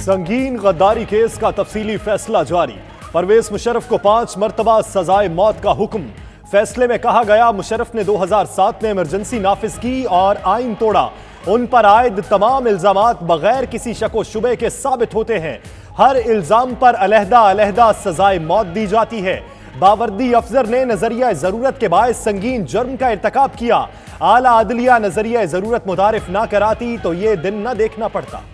संगीन गद्दारी केस का तफसीली फैसला जारी। परवेज मुशर्रफ को 5 मरतबा सजाए मौत का हुक्म। फैसले में कहा गया मुशर्रफ ने 2007 में इमरजेंसी नाफिज की और आइन तोड़ा। उन पर आयद तमाम इल्जामात बगैर किसी शको शुबे के साबित होते हैं। हर इल्जाम पर अलहदा सजाए मौत दी जाती है। बावर्दी अफसर ने नजरिया जरूरत के बायस संगीन जुर्म का इर्तकाब किया। आला अदलिया नजरिया जरूरत मुतारिफ ना कराती तो ये दिन न देखना पड़ता।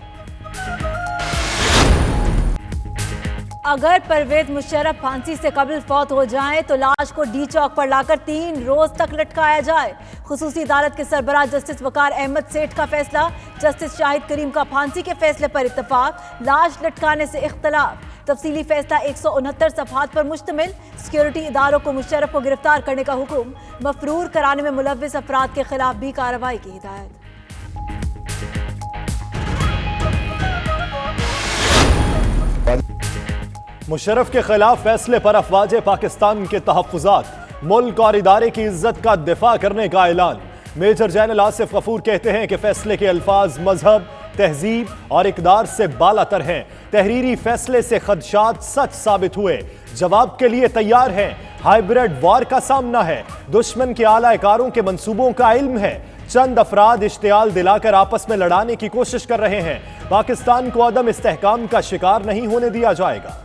अगर परवेज मुशर्रफ फांसी से कबल फौत हो जाएं तो लाश को डी चौक पर लाकर 3 रोज तक लटकाया जाए। खुसूसी अदालत के सरबराह जस्टिस वकार अहमद सेठ का फैसला। जस्टिस शाहिद करीम का फांसी के फैसले पर इत्तफाक, लाश लटकाने से इख्तलाफ। तफसीली फैसला 169 सफहात पर मुश्तमिल। सिक्योरिटी इदारों को मुशर्रफ को गिरफ्तार करने का हुक्म। मफरूर कराने में मुलव्विस अफराद के खिलाफ भी कार्रवाई की हिदायत। मुशर्रफ के खिलाफ फैसले पर अफवाज पाकिस्तान के तहफ़्फ़ुज़ात। मुल्क और इदारे की इज्जत का दिफा करने का ऐलान। मेजर जनरल आसिफ गफूर कहते हैं कि फैसले के अल्फाज मजहब, तहजीब और इक़दार से बालातर हैं। तहरीरी फैसले से खदशात सच साबित हुए। जवाब के लिए तैयार हैं। हाइब्रिड वॉर का सामना है। दुश्मन के आलाकारों के मंसूबों का इल्म है। चंद अफराद इश्तियाल दिलाकर आपस में लड़ाने की कोशिश कर रहे हैं। पाकिस्तान को अदम इस्तेहकाम का शिकार नहीं होने दिया जाएगा।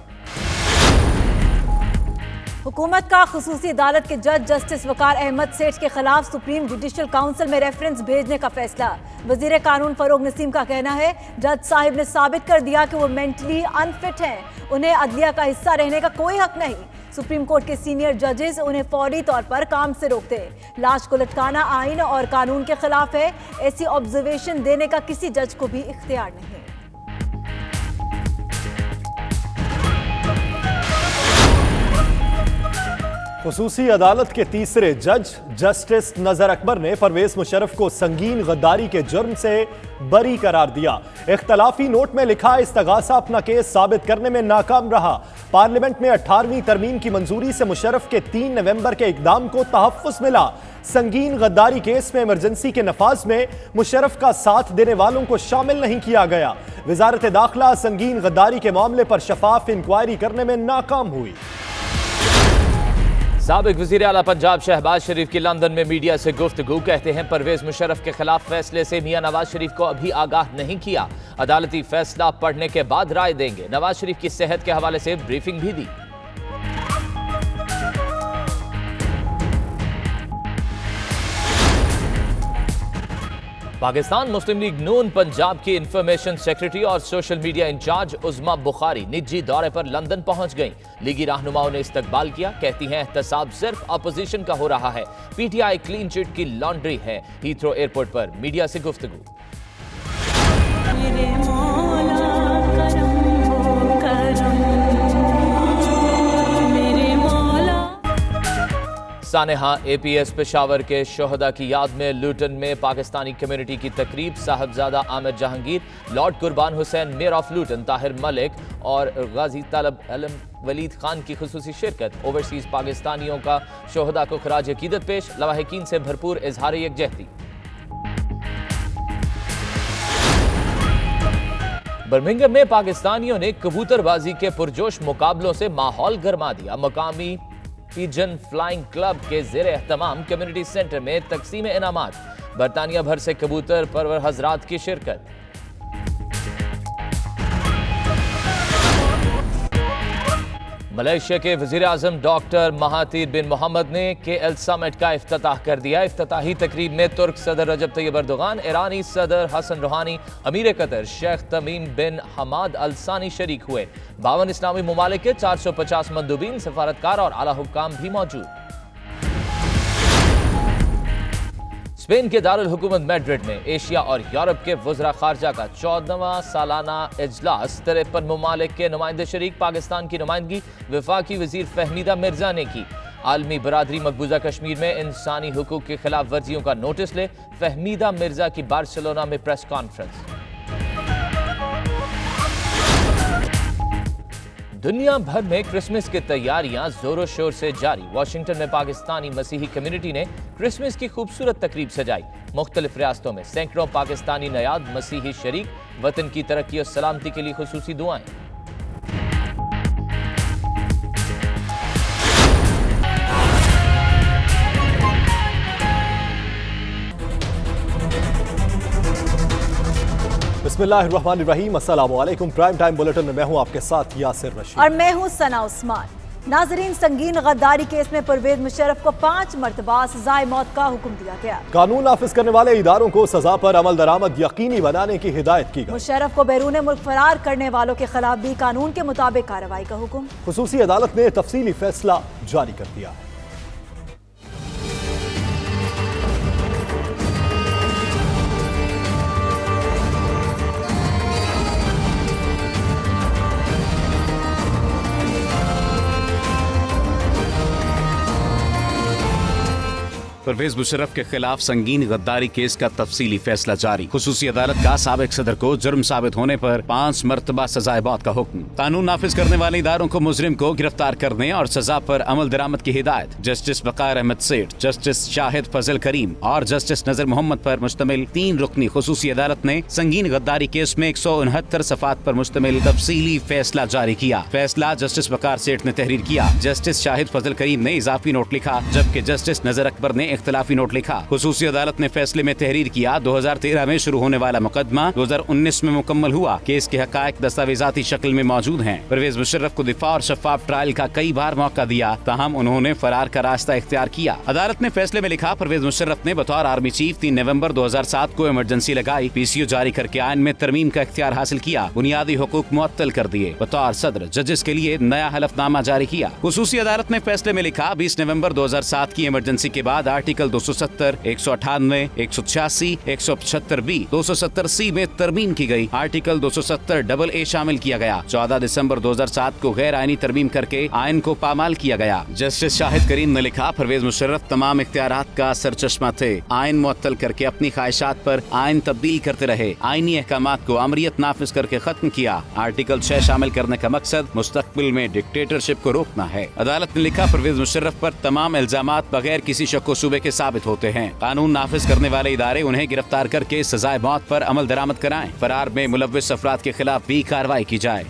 हुकूमत का खुसूसी अदालत के जज जस्टिस वकार अहमद सेठ के खिलाफ सुप्रीम जुडिशल काउंसिल में रेफरेंस भेजने का फैसला। वजीर कानून फरोग नसीम का कहना है जज साहिब ने साबित कर दिया कि वो मेंटली अनफिट हैं। उन्हें अदलिया का हिस्सा रहने का कोई हक नहीं। सुप्रीम कोर्ट के सीनियर जजेस उन्हें फौरी तौर पर काम से रोकते। लाश को लटकाना आइन और कानून के खिलाफ है। ऐसी ऑब्जर्वेशन देने का किसी जज को भी इख्तियार नहीं। खुसूसी अदालत के तीसरे जज जस्टिस नजर अकबर ने परवेज मुशर्रफ को संगीन गद्दारी के जुर्म से बरी करार दिया। इख्तलाफी नोट में लिखा इस्तगासा अपना केस साबित करने में नाकाम रहा। पार्लियामेंट में 18वीं तरमीम की मंजूरी से मुशर्रफ के 3 नवंबर के इकदाम को तहफ़्फ़ुज़ मिला। संगीन गद्दारी केस में इमरजेंसी के नफाज में मुशर्रफ का साथ देने वालों को शामिल नहीं किया गया। वजारत दाखिला संगीन गद्दारी के मामले पर शफाफ इंक्वायरी करने में नाकाम हुई। साबिक वज़ीर आला पंजाब शहबाज शरीफ की लंदन में मीडिया से गुफ्तगू। कहते हैं परवेज मुशर्रफ के खिलाफ फैसले से मियां नवाज शरीफ को अभी आगाह नहीं किया। अदालती फैसला पढ़ने के बाद राय देंगे। नवाज शरीफ की सेहत के हवाले से ब्रीफिंग भी दी। पाकिस्तान मुस्लिम लीग नून पंजाब की इंफॉर्मेशन सेक्रेटरी और सोशल मीडिया इंचार्ज उज़्मा बुखारी निजी दौरे पर लंदन पहुंच गईं। लीगी रहनुमाओं ने इस्तकबाल किया। कहती हैं एहतसाब सिर्फ अपोजिशन का हो रहा है। पीटीआई क्लीन चिट की लॉन्ड्री है। हीथ्रो एयरपोर्ट पर मीडिया से गुफ्तगू। सानेहा एपीएस पेशावर के शोहदा की याद में लूटन में पाकिस्तानी कम्युनिटी की तकरीब। साहबजादा आमिर जहांगीर, लॉर्ड कुर्बान हुसैन मेयर ऑफ लूटन ताहिर मलिक और गाजी तलब अलम वलीद खान की खुसूसी शिरकत। ओवरसीज पाकिस्तानियों का शोहदा को खराज अकीदत पेश। लवाहिकीन से भरपूर इजहार यकजहती। बर्मिंघम में पाकिस्तानियों ने कबूतरबाजी के पुरजोश मुकाबलों से माहौल गरमा दिया। मकामी पिजन फ्लाइंग क्लब के ज़ेर एहतमाम कम्युनिटी सेंटर में तकसीम इनामात। बरतानिया भर से कबूतर परवर हजरात की शिरकत। मलेशिया के वज़ीर आज़म डॉक्टर महातीर बिन मोहम्मद ने KL समिट का इफ्तिताह कर दिया। इफ्तिताही तकरीब में तुर्क सदर रजब तैयब अर्दोगान, ईरानी सदर हसन रूहानी, अमीर कतर शेख तमीम बिन हमाद अल सानी शरीक हुए। 52 इस्लामी ममालिक के 450 मंदूबीन, सफारतकार और आला हुक्काम भी मौजूद। स्पेन के दारुल हुकूमत मैड्रिड में एशिया और यूरोप के वज़रा खारजा का 14वां सालाना इजलास। 53 ममालिक के नुमाइंदे शरीक। पाकिस्तान की नुमाइंदगी वफाकी वजीर फहमीदा मिर्जा ने की। आलमी बरादरी मकबूजा कश्मीर में इंसानी हुकूक की खिलाफ वर्जियों का नोटिस ले। फहमीदा मिर्जा की बार्सिलोना में प्रेस कॉन्फ्रेंस। दुनिया भर में क्रिसमस की तैयारियां जोरों शोर से जारी। वाशिंगटन में पाकिस्तानी मसीही कम्युनिटी ने क्रिसमस की खूबसूरत तकरीब सजाई। मुख्तलिफ रियासतों में सैकड़ों पाकिस्तानी नयाद मसीही शरीक, वतन की तरक्की और सलामती के लिए खुसूसी दुआएं। बिस्मिल्लाहिर्रहमानिर्रहीम, अस्सलाम वालेकुम। प्राइम टाइम बुलेटिन में मैं हूं आपके साथ यासिर रशीद और मैं हूं सना उस्मान। नाजरीन, संगीन गद्दारी केस में परवेज मुशर्रफ को 5 मरतबा सजाए मौत का हुक्म दिया गया। कानून नाफिज करने वाले इदारों को सजा पर अमल दरामद यकीनी बनाने की हिदायत की गई। मुशर्रफ को बैरून मुल्क फरार करने वालों के खिलाफ भी कानून के मुताबिक कार्रवाई का हुक्म। खुसूसी अदालत ने तफसीली फैसला जारी कर दिया है। परवेज मुशर्रफ के खिलाफ संगीन गद्दारी केस का तफसीली फैसला जारी। खुसूसी अदालत का साबिक सदर को जुर्म साबित होने पर 5 मरतबा सजाए मौत का हुक्म। कानून नाफिज करने वाले इदारों को मुजरिम को गिरफ्तार करने और सजा पर अमल दरामद की हिदायत। जस्टिस वकार अहमद सेठ, जस्टिस शाहिद फजल करीम और जस्टिस नजर मोहम्मद पर मुश्तमिल 3 रुकनी खुसूसी अदालत ने संगीन गद्दारी केस में 169 सफात पर मुश्तमिल तफसीली फैसला जारी किया। फैसला जस्टिस वकार सेठ ने तहरीर किया। जस्टिस शाहिद फजल करीम ने इजाफी नोट लिखा, जबकि जस्टिस नजर अकबर ने इख्तलाफी नोट लिखा। खुसूसी अदालत ने फैसले में तहरीर किया, 2013 में शुरू होने वाला मुकदमा 2019 में मुकम्मल हुआ। केस के हकायक दस्तावेजाती शक्ल में मौजूद हैं। परवेज मुशर्रफ को दिफा और शफाफ ट्रायल का कई बार मौका दिया, ताहम उन्होंने फरार का रास्ता इख्तियार किया। अदालत ने फैसले में लिखा, परवेज मुशर्रफ ने बतौर आर्मी चीफ 3 नवंबर 2007 को इमरजेंसी लगाई, पीसीयू जारी करके आइन में तरमीम का इख्तियार हासिल किया, बुनियादी हुकूक मुअत्तल कर दिए, बतौर सदर जजेस के लिए नया हलफनामा जारी किया। खुसूसी अदालत ने फैसले में लिखा, 20 नवंबर 2007 की इमरजेंसी के बाद आर्टिकल 270, 198, 186, 175B, 270C में तरमीम की गई। आर्टिकल 270AA शामिल किया गया। 14 दिसंबर 2007 को गैर आईनी तरमीम करके आइन को पामाल किया गया। जस्टिस शाहिद करीम ने लिखा, परवेज मुशर्रफ तमाम इख्तियारात का सरचश्मा थे, आइन मुअत्तल करके अपनी ख्वाहिशात पर आइन तब्दील करते रहे, आइनी अहकामात को अमरियत नाफिज करके खत्म किया। आर्टिकल 6 शामिल करने का मकसद मुस्तकबिल में डिक्टेटरशिप को रोकना है। अदालत ने लिखा, परवेज मुशर्रफ पर तमाम इल्जामात बगैर किसी शक व शुबे के साबित होते हैं। कानून नाफिज करने वाले इदारे उन्हें गिरफ्तार करके सजाए मौत पर अमल दरामद कराएं। फरार में मुलव्विस अफराद के खिलाफ भी कार्रवाई की जाए।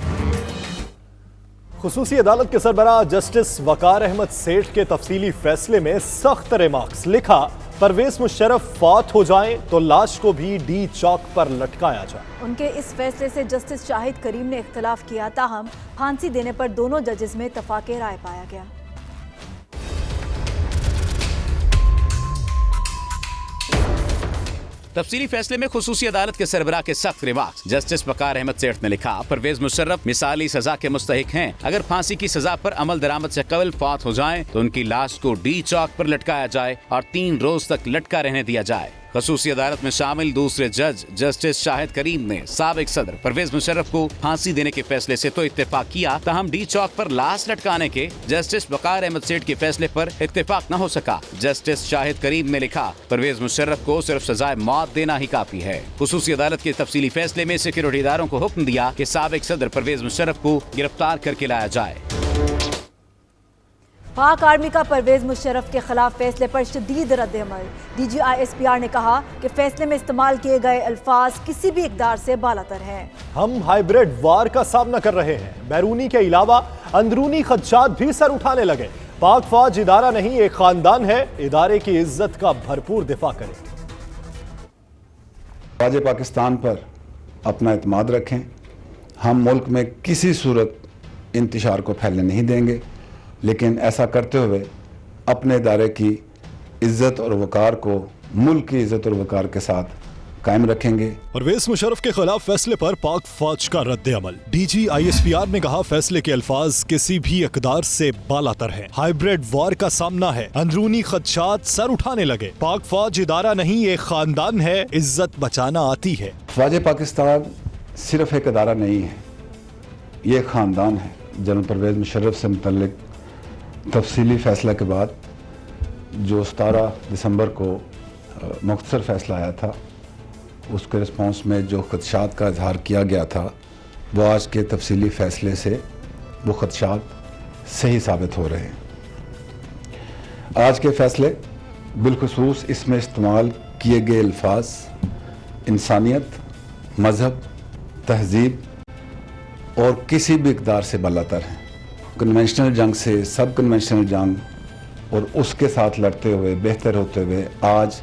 खुसूसी अदालत के सरबराह जस्टिस वकार अहमद सेठ के तफसीली फैसले में सख्त रिमार्क्स। लिखा, परवेज मुशर्रफ फौत हो जाएं तो लाश को भी डी चौक पर लटकाया जाए। उनके इस फैसले से जस्टिस शाहिद करीम ने इख्तलाफ किया, ताहम फांसी देने पर दोनों जजेस में इत्तफाक़ राय पाया गया। तफसीली फैसले में खुसूसी अदालत के सरबराह के सख्त रिमार्क्स। जस्टिस वकार अहमद सेठ ने लिखा, परवेज मुशर्रफ मिसाली सजा के मुस्तहिक हैं। अगर फांसी की सजा पर अमल दरामद से कबल फौत हो जाएं तो उनकी लाश को डी चौक पर लटकाया जाए और 3 रोज तक लटका रहने दिया जाए। खसूसी अदालत में शामिल दूसरे जज जस्टिस शाहिद करीम ने साबिक सदर परवेज मुशर्रफ को फांसी देने के फैसले से तो इत्तेफाक किया, ताहम डी चौक पर लाश लटकाने के जस्टिस वकार अहमद सेठ के फैसले पर इत्तेफाक न हो सका। जस्टिस शाहिद करीम ने लिखा, परवेज मुशर्रफ को सिर्फ सजाए मौत देना ही काफी है। खुसूसी अदालत के तफसीली फैसले में सिक्योरिटी इदारों को हुक्म दिया कि साबिक सदर परवेज मुशर्रफ को गिरफ्तार करके लाया जाए। पाक आर्मी का परवेज मुशर्रफ के खिलाफ फैसले पर शदीद रद्द-ए-अमल। DG ISPR ने कहा कि फैसले में इस्तेमाल किए गए अल्फाज किसी भी इक़दार से बालातर हैं। हम हाइब्रिड वार का सामना कर रहे हैं। बैरूनी के अलावा अंदरूनी खदशात भी सर उठाने लगे। पाक फौज इदारा नहीं, एक खानदान है। इदारे की इज्जत का भरपूर दिफा करें। फौज पाकिस्तान पर अपना एतमाद रखें। हम मुल्क में किसी सूरत इंतशार को फैलने नहीं देंगे, लेकिन ऐसा करते हुए अपने इदारे की इज्जत और वकार को मुल्क की इज्जत और वकार के साथ कायम रखेंगे। परवेज मुशर्रफ के खिलाफ फैसले पर पाक फौज का रद्द-ए-अमल। DG ISPR ने कहा, फैसले के अल्फाज किसी भी इक़दार से बालातर हैं। हाइब्रिड वार का सामना है। अंदरूनी खदशात सर उठाने लगे। पाक फौज इदारा नहीं, एक खानदान है। इज्जत बचाना आती है। फौज पाकिस्तान सिर्फ एक इदारा नहीं है, ये एक खानदान है। जनरल परवेज मुशर्रफ से मुतल्लिक तफसीली फैसला के बाद जो 17 दिसंबर को मुख्तसर फैसला आया था, उसके रिस्पॉन्स में जो खदशात का इजहार किया गया था, वो आज के तफसीली फैसले से वो खदशात सही साबित हो रहे हैं। आज के फैसले बिलखुसूस इसमें इस्तेमाल किए गए अल्फाज इंसानियत, मज़हब, तहजीब और किसी भी इक़दार से बलातर हैं। कन्वेंशनल जंग से सब कन्वेंशनल जंग और उसके साथ लड़ते हुए बेहतर होते हुए आज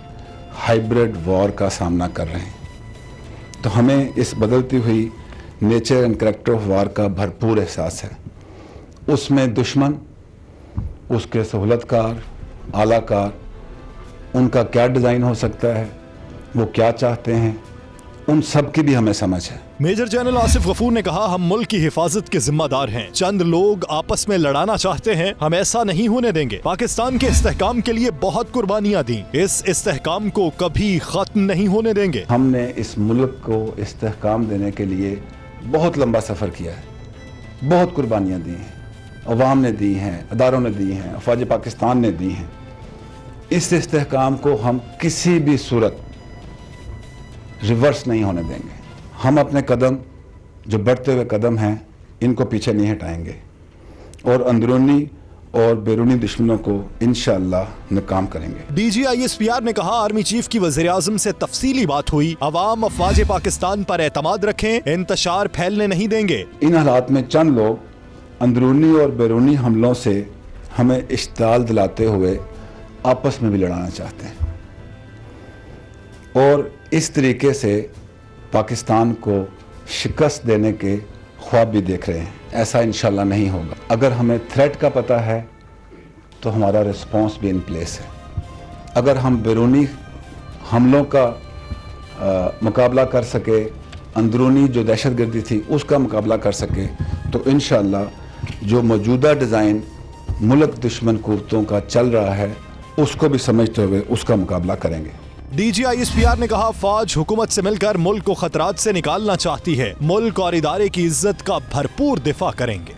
हाइब्रिड वॉर का सामना कर रहे हैं। तो हमें इस बदलती हुई nature and character of war का भरपूर एहसास है। उसमें दुश्मन, उसके सहूलतकार, आलाकार, उनका क्या डिज़ाइन हो सकता है, वो क्या चाहते हैं, उन सब की भी हमें समझ है। मेजर जनरल आसिफ गफूर ने कहा, हम मुल्क की हिफाजत के जिम्मेदार हैं। चंद लोग आपस में लड़ाना चाहते हैं, हम ऐसा नहीं होने देंगे। पाकिस्तान के इस्तेहकाम के लिए बहुत कुर्बानियां दी, इस इस्तेहकाम को कभी खत्म नहीं होने देंगे। हमने इस मुल्क को इस्तेहकाम देने के लिए बहुत लंबा सफ़र किया है, बहुत कुर्बानियाँ दी हैं, अवाम ने दी हैं, अदारों ने दी हैं, अफवाज पाकिस्तान ने दी हैं। इस इस्तेहकाम को हम किसी भी सूरत रिवर्स नहीं होने देंगे। हम अपने कदम, जो बढ़ते हुए कदम हैं, इनको पीछे नहीं हटाएंगे और अंदरूनी और बैरूनी दुश्मनों को इंशाअल्लाह नाकाम करेंगे। DGISPR ने कहा, आर्मी चीफ की वज़ीर आज़म से तफसीली बात हुई। अवाम अफवाज पाकिस्तान पर एतमाद रखें, इंतशार फैलने नहीं देंगे। इन हालात में चंद लोग अंदरूनी और बैरूनी हमलों से हमें इश्ताल दिलाते हुए आपस में भी लड़ाना चाहते हैं और इस तरीके से पाकिस्तान को शिकस्त देने के ख्वाब भी देख रहे हैं। ऐसा इंशाल्लाह नहीं होगा। अगर हमें थ्रेट का पता है तो हमारा रिस्पांस भी इन प्लेस है। अगर हम बैरूनी हमलों का मुकाबला कर सके, अंदरूनी जो दहशतगर्दी थी उसका मुकाबला कर सके, तो इंशाल्लाह जो मौजूदा डिज़ाइन मुल्क दुश्मन कुव्वतों का चल रहा है उसको भी समझते हुए उसका मुकाबला करेंगे। DGISPR ने कहा, फौज हुकूमत से मिलकर मुल्क को खतरात से निकालना चाहती है। मुल्क और इदारे की इज्जत का भरपूर दिफा करेंगे।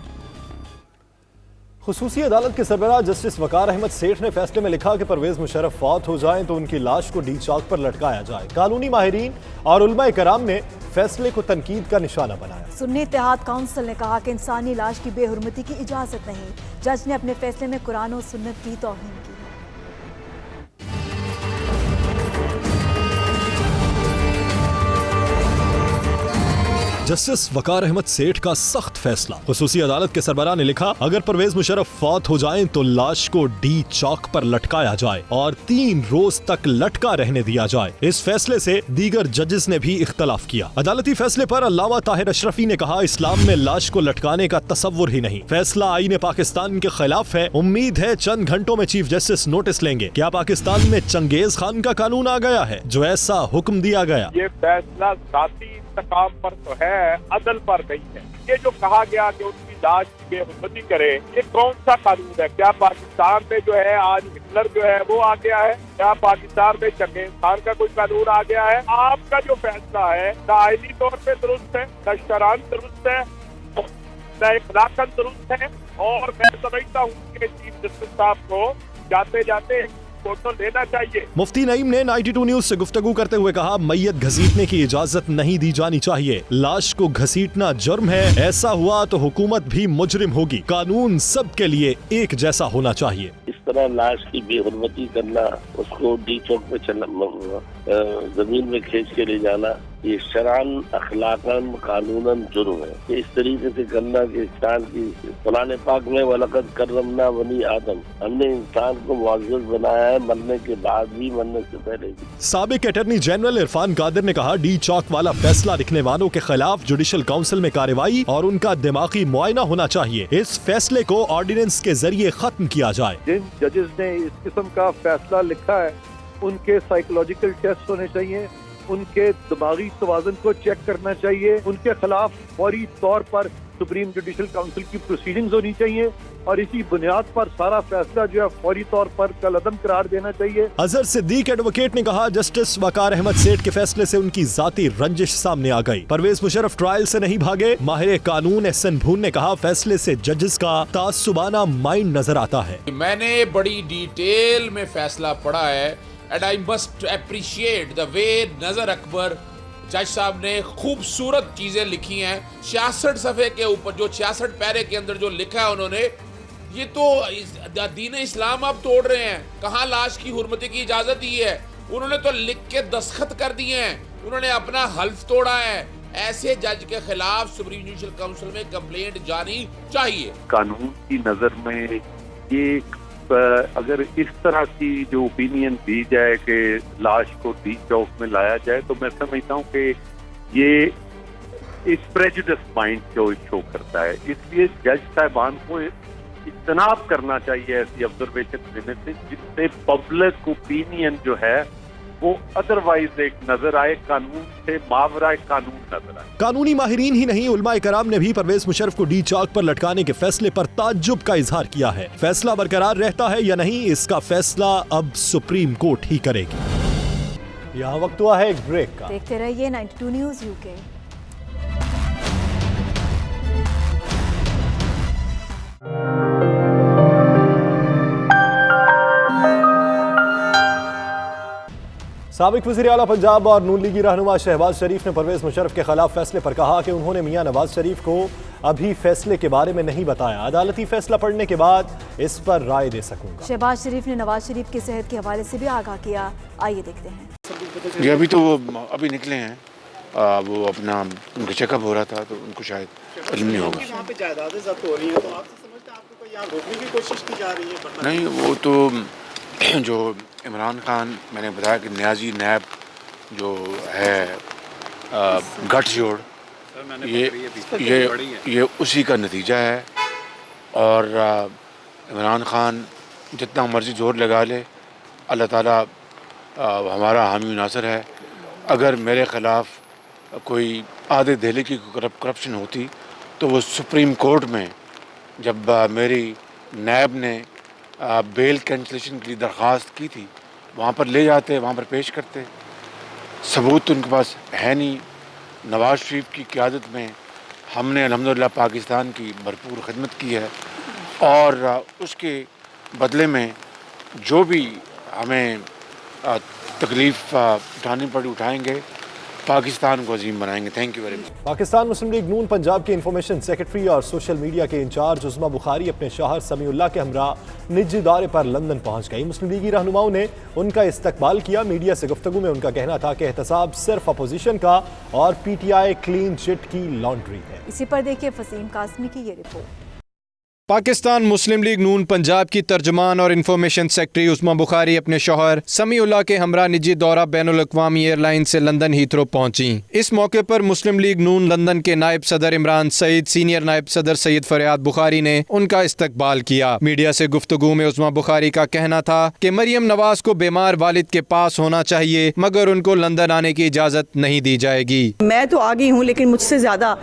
खुसूसी अदालत के सरबराह जस्टिस वकार अहमद सेठ ने फैसले में लिखा कि परवेज मुशर्रफ फौत हो जाएं तो उनकी लाश को डी चौक पर लटकाया जाए। कानूनी माहिरीन और उलमाए कराम ने फैसले को तनकीद का निशाना बनाया। सुन्नी इत्तेहाद काउंसिल ने कहा कि इंसानी लाश की बेहुरमती की इजाजत नहीं। जज ने अपने फैसले में कुरान और सुन्नत की तौहीन की। जस्टिस वकार अहमद सेठ का सख्त फैसला। खुसूसी अदालत के सरबराह ने लिखा, अगर परवेज मुशर्रफ फौत हो जाएं तो लाश को डी चौक पर लटकाया जाए और 3 रोज तक लटका रहने दिया जाए। इस फैसले से दीगर जजेस ने भी इख्तलाफ किया। अदालती फैसले पर अल्लामा ताहिर अशरफी ने कहा, इस्लाम में लाश को लटकाने का तसव्वुर ही नहीं। फैसला आईन पाकिस्तान के खिलाफ है। उम्मीद है चंद घंटों में चीफ जस्टिस नोटिस लेंगे। क्या पाकिस्तान में चंगेज खान का कानून आ गया है जो ऐसा हुक्म दिया गया? ये फैसला जाती इंतकाम पर तो है, अदल पर नहीं है। ये जो कहा गया कि उनकी लाश की बेहुरमती करे, ये कौन सा कानून है? क्या पाकिस्तान में जो है आज हिटलर जो है वो आ गया है? क्या पाकिस्तान में चंगेज खान का कोई कानून आ गया है? आपका जो फैसला है न आईनी तौर पे दुरुस्त है, न शरअन दुरुस्त है, न इखलाकन दुरुस्त है। और मैं समझता हूँ कि चीफ जस्टिस साहब को जाते जाते फोटो लेना चाहिए। मुफ्ती नईम ने 92 न्यूज से गुफ्तगू करते हुए कहा, मैयत घसीटने की इजाजत नहीं दी जानी चाहिए। लाश को घसीटना जुर्म है। ऐसा हुआ तो हुकूमत भी मुजरिम होगी। कानून सबके लिए एक जैसा होना चाहिए। इस तरह लाश की बेहुरमती करना, उसको डी चौक पे जमीन में खींच के ले जाना, ये शरअन, अखलाकन, कानूनन जुर्म है। इस तरीके से करना कि इंसान की कुरान पाक में वलक़द कर्रमना बनी आदम, हमने इंसान को मुअज़्ज़ज़ बनाया है, मरने के बाद भी, मरने से पहले भी। साबिक अटॉर्नी जनरल इरफान कादिर ने कहा, डी चौक वाला फैसला लिखने वालों के खिलाफ जुडिशल काउंसिल में कार्रवाई और उनका दिमागी मुआयना होना चाहिए। इस फैसले को ऑर्डिनेंस के जरिए खत्म किया जाए। जिन जजेस ने इस किस्म का फैसला लिखा है उनके साइकोलॉजिकल टेस्ट होने चाहिए, उनके दिमागी तवाज़ुन को चेक करना चाहिए, उनके खिलाफ फौरी तौर पर सुप्रीम जुडिशल काउंसिल की प्रोसीडिंग्स होनी चाहिए और इसी बुनियाद पर सारा फैसला जो है फौरी तौर पर कलअदम करार देना चाहिए। अजहर सिद्दीक एडवोकेट ने कहा, जस्टिस वकार अहमद सेठ के फैसले से उनकी जाती रंजिश सामने आ गई। परवेज मुशर्रफ ट्रायल से नहीं भागे। माहिर कानून एहसन भून ने कहा, फैसले से जजेस का तासुबाना माइंड नजर आता है। मैंने बड़ी डिटेल में फैसला पढ़ा है and I must appreciate the way Nazar Akbar जज साहब ने खूबसूरत चीजें लिखी हैं 66 सफ़े के ऊपर, जो 66 पैरे के अंदर जो लिखा है उन्होंने, ये तो दीन इस्लाम आप तोड़ रहे हैं। कहाँ लाश की हुर्मती की इजाजत दी है? उन्होंने तो लिख के दस्तखत कर दिए हैं, उन्होंने अपना हल्फ तोड़ा है। ऐसे जज के खिलाफ सुप्रीम जुडिशल काउंसिल में कंप्लेंट जानी चाहिए। कानून की नजर में ये अगर इस तरह की जो ओपिनियन दी जाए कि लाश को डी चौक में लाया जाए, तो मैं समझता हूँ कि ये इस प्रेजुडिस माइंड को शो करता है। इसलिए जज साहिबान को इज्तनाब करना चाहिए ऐसी ऑब्जर्वेशन देने से जिससे पब्लिक ओपिनियन जो है वो अदरवाइज एक नजर आए, कानून से मावरा कानून नजर आए। कानूनी माहिरीन ही नहीं, उलमाए कराम ने भी परवेज मुशर्रफ को डी चौक पर लटकाने के फैसले पर ताज्जुब का इजहार किया है। फैसला बरकरार रहता है या नहीं, इसका फैसला अब सुप्रीम कोर्ट ही करेगी। यहाँ वक्त हुआ है एक ब्रेक का। देखते रहिए 92 न्यूज़ यूके। साबिक वज़ीर आला पंजाब और नून लीगी रहनुमा शहबाज शरीफ ने परवेज मुशर्रफ के खिलाफ फैसले पर कहा कि उन्होंने मियां नवाज शरीफ को अभी फैसले के बारे में नहीं बताया, अदालती फैसला पढ़ने के बाद इस पर राय दे सकूंगा। शहबाज शरीफ ने नवाज शरीफ की सेहत के हवाले से भी आगाह किया, आइए देखते हैं। ये अभी तो वो अभी निकले हैं, वो अपना उनका चेकअप हो रहा था तो उनको शायद इल्म नहीं होगा। यहाँ पे जायदादें जब्त हो रही हैं, तो आप समझते हैं आपको कोई यहाँ रोकने की कोशिश की जा रही है? नहीं, वो तो जो इमरान खान, मैंने बताया कि न्याजी नैब जो है गठजोड़, ये उसी का नतीजा है। और इमरान खान जितना मर्जी जोर लगा ले, अल्लाह ताला हमारा हामी नासर है। अगर मेरे ख़िलाफ़ कोई आधे दहली की करप्शन होती तो वो सुप्रीम कोर्ट में जब मेरी नैब ने बेल कैंसलेशन के लिए दरख्वास्त की थी, वहाँ पर ले जाते, वहाँ पर पेश करते। सबूत तो उनके पास है नहीं। नवाज शरीफ की क़यादत में हमने अल्हम्दुलिल्लाह पाकिस्तान की भरपूर खिदमत की है, और उसके बदले में जो भी हमें तकलीफ़ उठानी पड़ी उठाएंगे, पाकिस्तान को अजीम बनाएंगे। Thank you very much. Pakistan Muslim League Noon Punjab के इंफॉर्मेशन सेक्रेटरी और सोशल मीडिया के इंचार्ज उस्मा बुखारी अपने शौहर समीउल्लाह के हमरा निजी दौरे पर लंदन पहुंच गई। मुस्लिम लीगी रहनुमाओं ने उनका इस्तकबाल किया। मीडिया से गुफ्तगू में उनका कहना था कि एहतसाब सिर्फ अपोजिशन का और पीटीआई क्लीन चिट की लॉन्ड्री है। इसी पर देखिए फसीम कासमी की ये रिपोर्ट। पाकिस्तान मुस्लिम लीग नून पंजाब की तर्जमान और इंफॉर्मेशन सेक्रेटरी उस्मा बुखारी अपने शौहर समीउल्लाह के हमरा निजी दौरा बैनुल-अक़वामी एयरलाइन से लंदन हीथ्रो पहुंची। इस मौके पर मुस्लिम लीग नून लंदन के नायब सदर इमरान सईद, सीनियर नायब सदर सैयद फरियाद बुखारी ने उनका इस्तकबाल किया। मीडिया से गुफ्तगू में उस्मा बुखारी का कहना था कि मरियम नवाज को बीमार वालिद के पास होना चाहिए, मगर उनको लंदन आने की इजाज़त नहीं दी जाएगी। मैं तो आ गई हूँ, लेकिन मुझसे ज़्यादा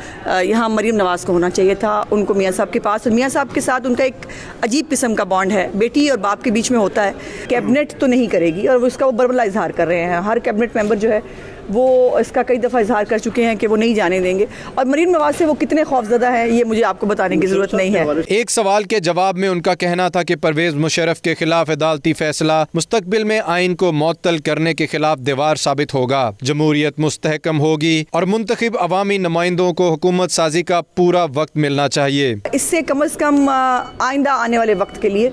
यहाँ मरियम नवाज को होना चाहिए था, उनको मियाँ साहब के पास। और मियाँ साहब के साथ उनका एक अजीब किस्म का बॉन्ड है, बेटी और बाप के बीच में होता है। कैबिनेट तो नहीं करेगी, और उसका वो बरबला इजहार कर रहे हैं। हर कैबिनेट मेंबर जो है वो इसका कई दफ़ा इजहार कर चुके हैं कि वो नहीं जाने देंगे। और मरीम नवाज से वो कितने खौफजदा हैं, ये मुझे आपको बताने की ज़रूरत नहीं है। एक सवाल के जवाब में उनका कहना था कि परवेज मुशर्रफ के खिलाफ अदालती फैसला मुस्तकबिल में आइन को मुअत्तल करने के खिलाफ दीवार साबित होगा। जमहूरियत मुस्तहकम होगी और मुंतखब अवामी नुमाइंदों को हुकूमत साजी का पूरा वक्त मिलना चाहिए। इससे कम से कम आइंदा आने वाले वक्त के लिए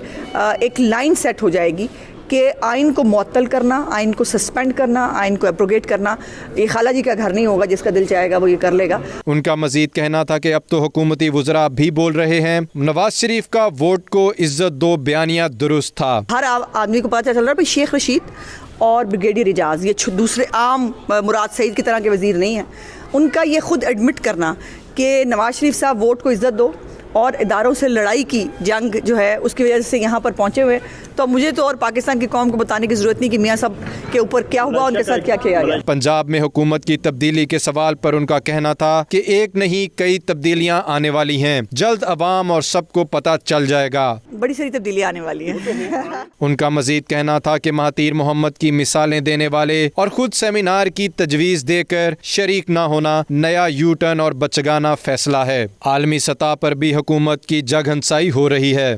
एक लाइन सेट हो जाएगी कि आइन को मुअत्तल करना, आइन को सस्पेंड करना, आइन को एब्रोगेट करना, ये खाला जी का घर नहीं होगा, जिसका दिल चाहेगा वो ये कर लेगा। उनका मजीद कहना था कि अब तो हुकूमती वुज़रा भी बोल रहे हैं, नवाज शरीफ का वोट को इज्जत दो बयानिया दुरुस्त था। हर आदमी को पता चल रहा है भाई शेख रशीद और ब्रिगेडियर इजाज़ ये दूसरे आम मुराद सईद की तरह के वज़ीर नहीं हैं। उनका ये खुद एडमिट करना कि नवाज शरीफ साहब वोट को इज्जत दो और इदारों से लड़ाई की जंग जो है उसकी वजह से यहाँ पर पहुँचे हुए, तो मुझे तो और पाकिस्तान की कौम को बताने की ज़रूरत नहीं कि मियाँ साहब के ऊपर क्या हुआ, उनके साथ क्या किया गया। पंजाब में हुकूमत की तब्दीली के सवाल पर उनका कहना था कि एक नहीं कई तब्दीलियाँ आने वाली हैं, जल्द अवाम और सबको पता चल जाएगा। बड़ी सारी तब्दीलियाँ आने वाली हैं। उनका मजीद कहना था कि महातीर मोहम्मद की मिसालें देने वाले और खुद सेमिनार की तजवीज़ देकर शरीक न होना नया यू टर्न और बचगाना फैसला है। आलमी सतह पर भी हुकूमत की जगहंसाई हो रही है।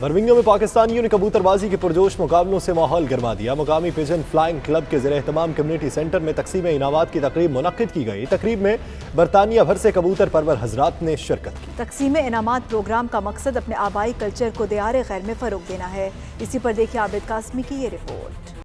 برمنگھم میں پاکستانیوں نے کبوتربازی کے پرجوش مقابلوں سے ماحول گرما دیا۔ مقامی پیجن فلائنگ کلب کے زیر اہتمام کمیونٹی سینٹر میں تقسیم انعامات کی تقریب منعقد کی گئی۔ تقریب میں برطانیہ بھر سے کبوتر پرور حضرات نے شرکت کی۔ تقسیم انعامات پروگرام کا مقصد اپنے آبائی کلچر کو دیار غیر میں فروغ دینا ہے۔ اسی پر دیکھیں عابد قاسمی کی یہ رپورٹ۔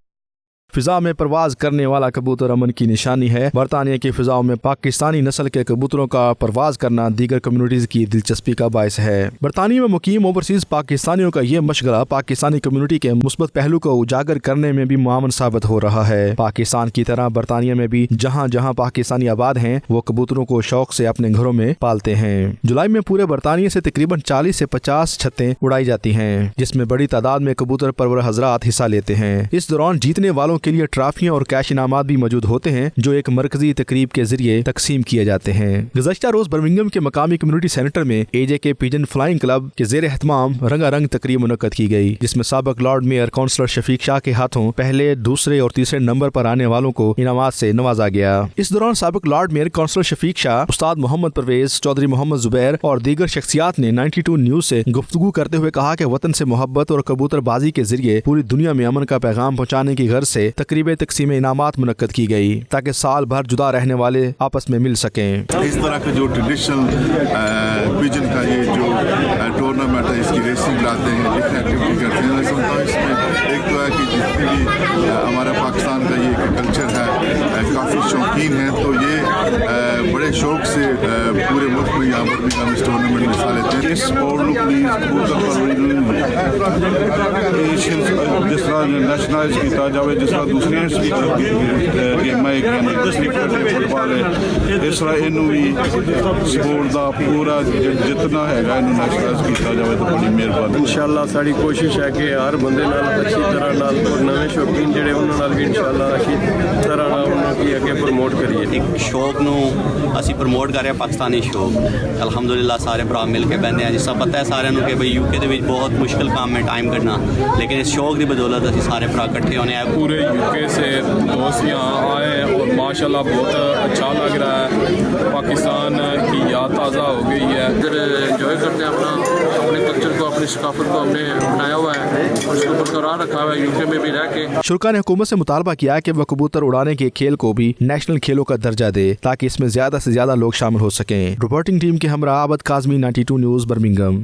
فضا میں پرواز کرنے والا کبوتر امن کی نشانی ہے۔ برطانیہ کی فضاؤں میں پاکستانی نسل کے کبوتروں کا پرواز کرنا دیگر کمیونٹیز کی دلچسپی کا باعث ہے۔ برطانیہ میں مقیم اوورسیز پاکستانیوں کا یہ مشغلہ پاکستانی کمیونٹی کے مثبت پہلو کو اجاگر کرنے میں بھی معاون ثابت ہو رہا ہے۔ پاکستان کی طرح برطانیہ میں بھی جہاں جہاں پاکستانی آباد ہیں وہ کبوتروں کو شوق سے اپنے گھروں میں پالتے ہیں۔ جولائی میں پورے برطانیہ سے تقریباً 40 سے 50 چھتیں اڑائی جاتی ہیں، جس میں بڑی تعداد میں کبوتر پرور حضرات حصہ لیتے ہیں۔ اس دوران جیتنے والوں کے لیے ٹرافیاں اور کیش انعامات بھی موجود ہوتے ہیں جو ایک مرکزی تقریب کے ذریعے تقسیم کیے جاتے ہیں۔ گزشتہ روز برمنگھم کے مقامی کمیونٹی سینٹر میں AJ کے پیجن فلائنگ کلب کے زیر اہتمام رنگا رنگ تقریب منعقد کی گئی، جس میں سابق لارڈ میئر کونسلر شفیق شاہ کے ہاتھوں پہلے، دوسرے اور تیسرے نمبر پر آنے والوں کو انعامات سے نوازا گیا۔ اس دوران سابق لارڈ میئر کونسلر شفیق شاہ، استاد محمد پرویز، چودھری محمد زبیر اور دیگر شخصیات نے 92 نیوز سے گفتگو کرتے ہوئے کہا کہ وطن سے محبت اور کبوتر بازی کے ذریعے پوری دنیا میں امن کا پیغام پہنچانے کی غرض سے تقریب تقسیم انعامات منعقد کی گئی تاکہ سال بھر جدا رہنے والے آپس میں مل سکیں۔ اس طرح کا جو ٹریڈیشنل پیجن کا یہ جو ٹورنامنٹ ہے، اس کی ریسنگ لاتے ہیں، ڈفرینٹ ایکٹیویٹی کرتے ہیں۔ میں سمجھتا ہوں اس میں ایک تو ہے کہ جتنی بھی ہمارا پاکستان کا یہ کلچر ہے، کافی شوقین ہیں، تو یہ بڑے شوق سے پورے ملک میں یہاں پر بھی ہم اس ٹورنامنٹ میں حصہ لیتے ہیں۔ جس طرح نیشنلائز کیا جائے، جس طرح دوسری گیم ہے، فٹ بال ہے، اس طرح انہوں بھی سپورٹ کا پورا جتنا ہے نیشنلائز کیا جائے تو بڑی مہربانی۔ انشاءاللہ ساری کوشش ہے کہ ہر بندے اچھی طرح نئے شوقین جڑے انہوں بھی انشاءاللہ اچھی طرح کی اگے پروموٹ کریے۔ ایک شوق نو اسی پروموٹ کر رہے ہیں، پاکستانی شوق۔ الحمدللہ سارے بھرا مل کے بہنے ہیں، جس طرح پتہ ہے سارے کہ بھائی UK دے وچ بہت مشکل کام ہے ٹائم کڈنا، لیکن اس شوق کی بدولت اسی سارے بھرا اکٹھے ہونے ہیں۔ پورے UK سے دوست یہاں آئے ہیں اور ماشاءاللہ بہت اچھا لگ رہا ہے، پاکستان کی یاد تازہ ہو گئی ہے۔ ادھر انجوائے کرتے ہیں اپنے کلچر کو، اپنی ثقافت کو ہم نے بنایا ہوا ہے اور اس کو برقرار رکھا ہوا ہے UK میں بھی رہ کے۔ شرکا نے حکومت سے مطالبہ کیا کہ وہ کبوتر اڑانے کے کھیل کو بھی نیشنل کھیلوں کا درجہ دے تاکہ اس میں زیادہ سے زیادہ لوگ شامل ہو سکیں۔ رپورٹنگ ٹیم کے ہمراہ عابد قاسمی، 92 نیوز برمنگھم۔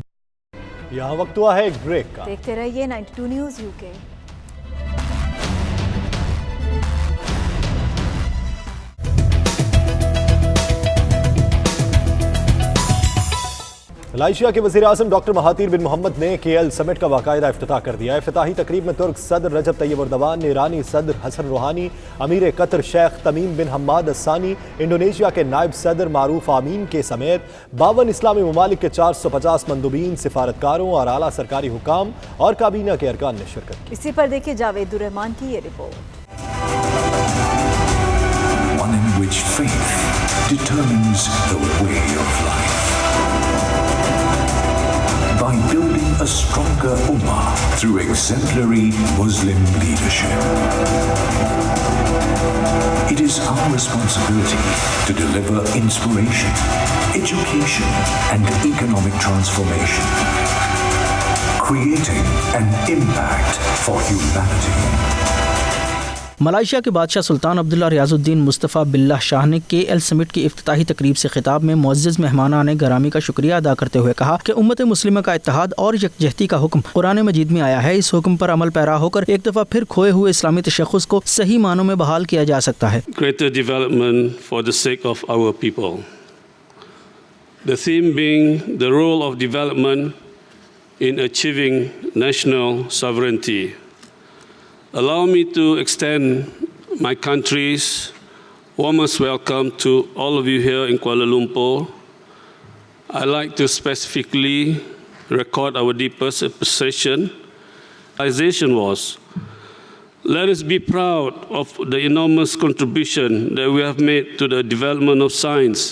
یہاں وقت ہوا ہے ایک بریک کا۔ دیکھتے رہیے 92 نیوز UK۔ ملائیشیا کے وزیر اعظم ڈاکٹر مہاتیر بن محمد نے KL سمٹ کا باقاعدہ افتتاح کر دیا۔ افتتاحی تقریب میں ترک صدر رجب طیب اردوان نے ایرانی صدر حسن روحانی، امیر قطر شیخ تمیم بن حماد الثانی، انڈونیشیا کے نائب صدر معروف آمین کے سمیت 52 اسلامی ممالک کے 450 مندوبین، سفارتکاروں اور اعلیٰ سرکاری حکام اور کابینہ کے ارکان نے شرکت کی۔ اسی پر دیکھیے جاوید الرحمان کی یہ report. One in which faith determines the way of life. By building a stronger ummah through exemplary Muslim leadership. It is our responsibility to deliver inspiration, education, and economic transformation, creating an impact for humanity. Malaysia کے بادشاہ سلطان عبداللہ ریاض الدین مصطفیٰ باللہ شاہ نے KL سمٹ کی افتتاحی تقریب سے خطاب میں معزز مہمانان گرامی کا شکریہ ادا کرتے ہوئے کہا کہ امت مسلمہ کا اتحاد اور یکجہتی کا حکم قرآن مجید میں آیا ہے۔ اس حکم پر عمل پیرا ہو کر ایک دفعہ پھر کھوئے ہوئے اسلامی تشخص کو صحیح معنوں میں بحال کیا جا سکتا ہے۔ Greater development for the sake of our people. The theme being the role of development in achieving national sovereignty. Allow me to extend my country's warmest welcome to all of you here in Kuala Lumpur. I'd like to specifically record our deepest appreciation. Let us be proud of the enormous contribution that we have made to the development of science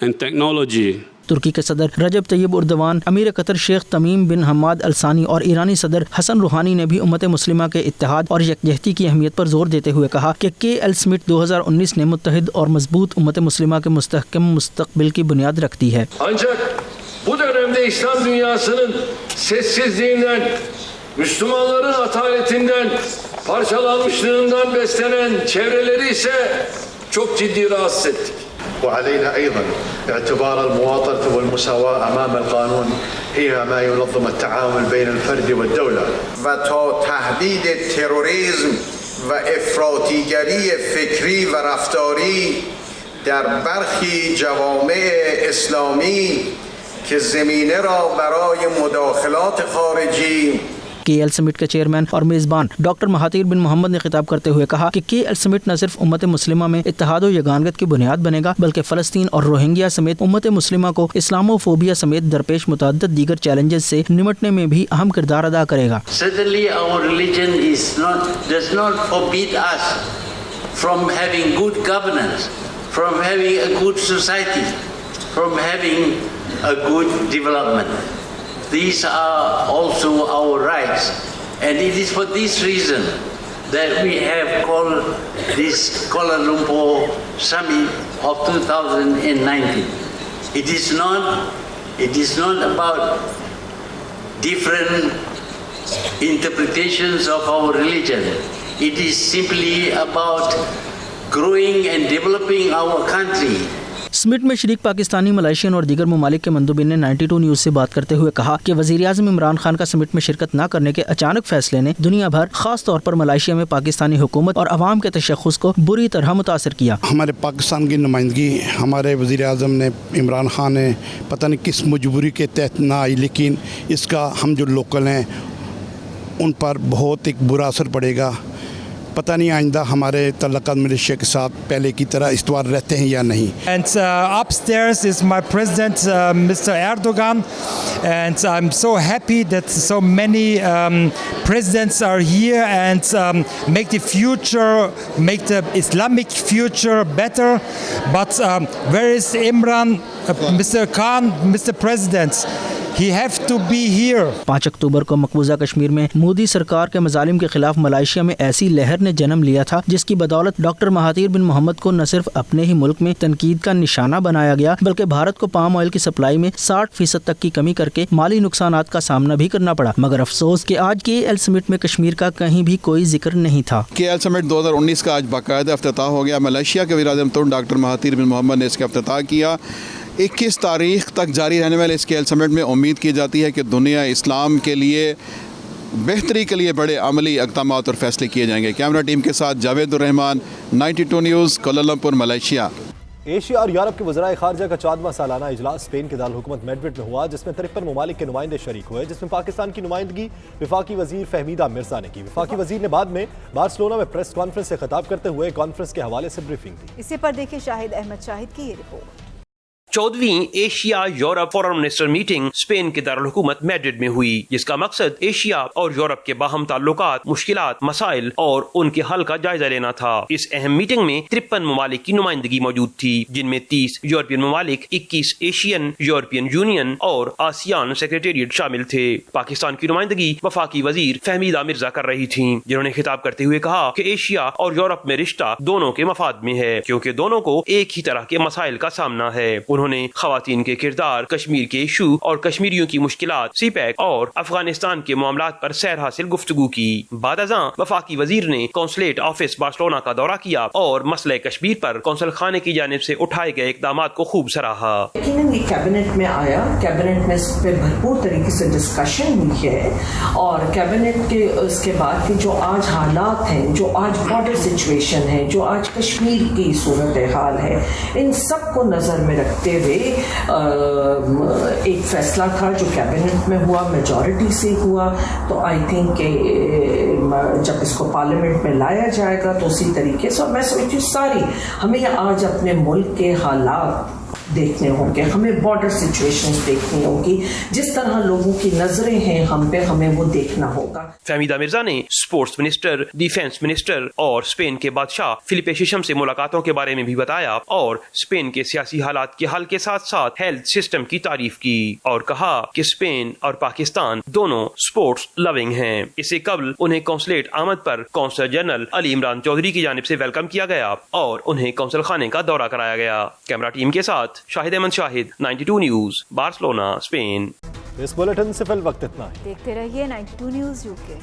and technology. ترکی کے صدر رجب طیب اردوان، امیر قطر شیخ تمیم بن حماد الثانی اور ایرانی صدر حسن روحانی نے بھی امت مسلمہ کے اتحاد اور یکجہتی کی اہمیت پر زور دیتے ہوئے کہا کہ KL سمٹ 2019 نے متحد اور مضبوط امت مسلمہ کے مستحکم مستقبل کی بنیاد رکھتی ہے۔ Ancak Bu dönemde İslam dünyasının sessizliğinden, Müslümanların ataletinden, parçalanmışlığından beslenen çevreleri ise çok ciddi rahatsız ettik. وعلينا أيضا اعتبار المواطنة والمساواة أمام القانون هي ما ينظم التعامل بين الفرد والدولة. و تا تهدید تروریسم و افراطیگری فکری و رفتاری در برخی جوامع اسلامی که زمینه را برای مداخلات خارجی KL समिट के चेयरमैन और मेज़बान डॉक्टर महातीर बिन मोहम्मद ने खिताब करते हुए कहा कि KL समिट न सिर्फ उम्मत मुस्लिमा में इत्तेहाद और यगानगत की बुनियाद बनेगा बल्कि फ़लस्तीन और रोहिंग्या समेत उम्मत मुस्लिमा को इस्लामोफोबिया समेत दरपेश मुतअद्दिद दीगर चैलेंजेस से निमटने में भी अहम किरदार अदा करेगा। Certainly our religion does not forbid us from having good governance, from having a good society, from having a good development. These are also our rights, and it is for this reason that we have called this Kuala Lumpur Summit of 2019. It is not about different interpretations of our religion. It is simply about growing and developing our country. Summit में शरीक Pakistani, Malaysian और दीगर ममालिक के मंदूबिन ने 92 news से बात करते हुए कहा कि वज़ीर-ए-आज़म इमरान खान का समिट में शिरकत न करने के अचानक फैसले ने दुनिया भर खास तौर पर मलेशिया में पाकिस्तानी हुकूमत और अवाम के तशख़्ख़ुस को बुरी तरह मुतासर किया। हमारे पाकिस्तान की नुमाइंदगी हमारे वज़ीर-ए-आज़म ने, इमरान खान ने पता नहीं किस मजबूरी के तहत ना आई, लेकिन इसका हम जो लोकल हैं उन पर बहुत एक बुरा असर पड़ेगा। पता नहीं आइंदा हमारे तल्लुकात मलेशिया के साथ पहले की तरह इस्तवार रहते हैं या नहीं। And upstairs is my president, Mr. Erdogan, and I'm so happy that so many presidents are here and make the future, make the Islamic future better. But where is Imran, Mr. Khan, Mr. President? He have to be here. 5 अक्टूबर को मकबूजा कश्मीर में मोदी सरकार के मजालिम के खिलाफ Malaysia में ऐसी लहर ने जन्म लिया था जिसकी बदौलत डॉक्टर महातीर बिन मोहम्मद को न सिर्फ अपने ही मुल्क में तनकीद का निशाना बनाया गया बल्कि भारत को पाम ऑयल की सप्लाई में 60% तक की कमी करके माली नुकसानात का सामना भी करना पड़ा। मगर अफसोस कि आज KL समिट में कश्मीर का कहीं भी कोई जिक्र नहीं था। KL समिट 2019 का आज बाकायदा इफ्तिताह हो गया। मलेशिया के वज़ीर-ए-आज़म डॉक्टर महातीर बिन मोहम्मद ने इसका इफ्तिताह किया। 21 तारीख तक जारी रहने वाले इस KL समिट में उम्मीद की जाती है कि दुनिया इस्लाम के लिए बेहतरी के लिए बड़े अमली इक़दाम और फैसले किए जाएंगे। कैमरा टीम के साथ Javed Rahman, 92 news, Kuala Lumpur, Malaysia. Asia और यूरोप के वज़राए ख़ारजा का 14वां सालाना इजलास स्पेन के दारुल हुकूमत मैड्रिड में हुआ, जिसमें 53 ममालिक के नुमाइंदे शरीक हुए, जिसमें पाकिस्तान की नुमाइंदगी वफाकी वज़ीर फहमीदा मिर्ज़ा ने की। वफाकी वज़ीर ने बाद में बार्सिलोना में प्रेस कॉन्फ्रेंस से खिताब करते हुए कॉन्फ्रेंस के हवाले से ब्रीफिंग दी। इसी पर देखिए शाहिद अहमद शाहिद की ये रिपोर्ट। 14वीं Asia Europe foreign minister meeting Spain के दारुल हुकूमत मैड्रिड में हुई, जिसका मकसद एशिया और यूरोप के बाहम ताल्लुकात, मुश्किलात, मसाइल और उनके हल का जायजा लेना था। इस अहम मीटिंग में 53 ममालिक की नुमाइंदगी मौजूद थी, जिनमें 30 यूरोपियन ममालिक, 21 एशियन, यूरोपियन यूनियन और आसियान सेक्रेटेरिएट शामिल थे। पाकिस्तान की नुमाइंदगी वफाकी वजीर फहमीदा मिर्जा कर रही थी, जिन्होंने खिताब करते हुए कहा कि एशिया और यूरोप में रिश्ता दोनों के मफाद में है, क्योंकि दोनों को एक ही तरह के मसाइल का सामना है। उन्होंने खवातीन के किरदार, कश्मीर के इशू और कश्मीरियों की मुश्किलात, सीपैक और अफगानिस्तान के मामलात पर सैर हासिल गुफ्तगू की। बादअज़ां वफाकी वजीर ने कौंसलेट ऑफिस बार्सिलोना का दौरा किया और मसले कश्मीर पर कौंसल खाने की जानिब से उठाए गए इक़दामात को खूब सराहा। यकीनन ये कैबिनेट में आया, कैबिनेट में इस पे भरपूर तरीके से डिस्कशन हुई है और कैबिनेट के उसके बाद की जो आज हालात हैं, जो आज बॉर्डर सिचुएशन है, जो आज कश्मीर की सूरत हाल है, इन सब को नज़र में रखते हुए एक फैसला था जो कैबिनेट में हुआ, मेजॉरिटी से हुआ। तो आई थिंक जब इसको पार्लियामेंट में लाया जाएगा तो उसी तरीके से, और मैं सोचती हूँ सारी हमें आज अपने मुल्क के हालात देखने होंगे, हमें बॉर्डर सिचुएशंस देखनी होगी, जिस तरह लोगों की नजरें हैं हम पे, हमें वो देखना होगा। फहमीदा मिर्जा ने स्पोर्ट्स मिनिस्टर, डिफेंस मिनिस्टर और स्पेन के बादशाह फिलिपे शिशम से मुलाकातों के बारे में भी बताया और स्पेन के सियासी हालात के हल के साथ साथ हेल्थ सिस्टम की तारीफ की और कहा कि स्पेन और पाकिस्तान दोनों स्पोर्ट्स लविंग हैं। इससे कबल उन्हें कौंसलेट आमद पर कौंसल जनरल अली इमरान चौधरी की जानिब से वेलकम किया गया और उन्हें कौंसल खाने का दौरा कराया गया। कैमरा टीम के साथ साथ Shahid Ahmad Shahid, 92 news, Barcelona, Spain. इस बुलेटिन से फिल वक्त इतना ही। देखते रहिए 92 न्यूज़ UK।